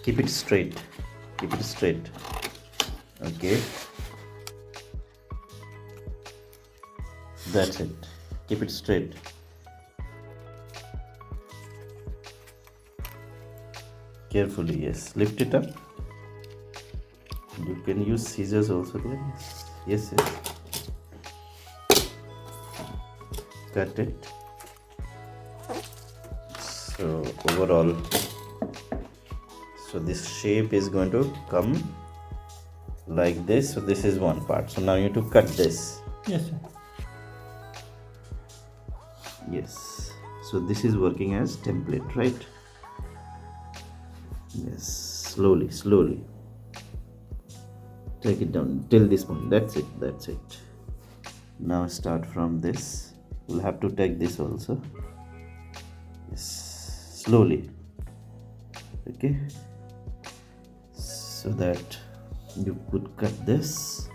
keep it straight, keep it straight. Okay, that's it, keep it straight. Carefully, yes, lift it up. You can use scissors also there. Yes, yes. Cut it. So overall, so this shape is going to come like this. So this is one part. So now you have to cut this. Yes, sir. Yes. So this is working as template, right? Yes. Slowly, slowly. Take it down till this point. That's it. That's it. Now start from this. We'll have to take this also. Yes. Slowly. Okay. So that you could cut this.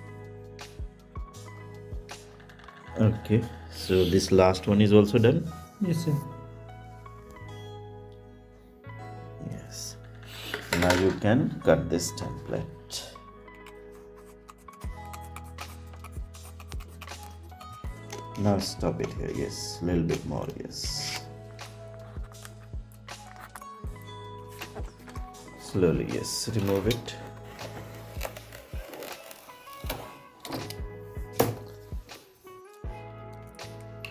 Okay. So this last one is also done. Yes, sir. Yes. Now you can cut this template. Now stop it here. Yes, a little bit more. Yes. Slowly. Yes. Remove it.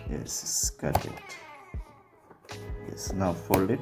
Yes. Cut it. Yes. Now fold it.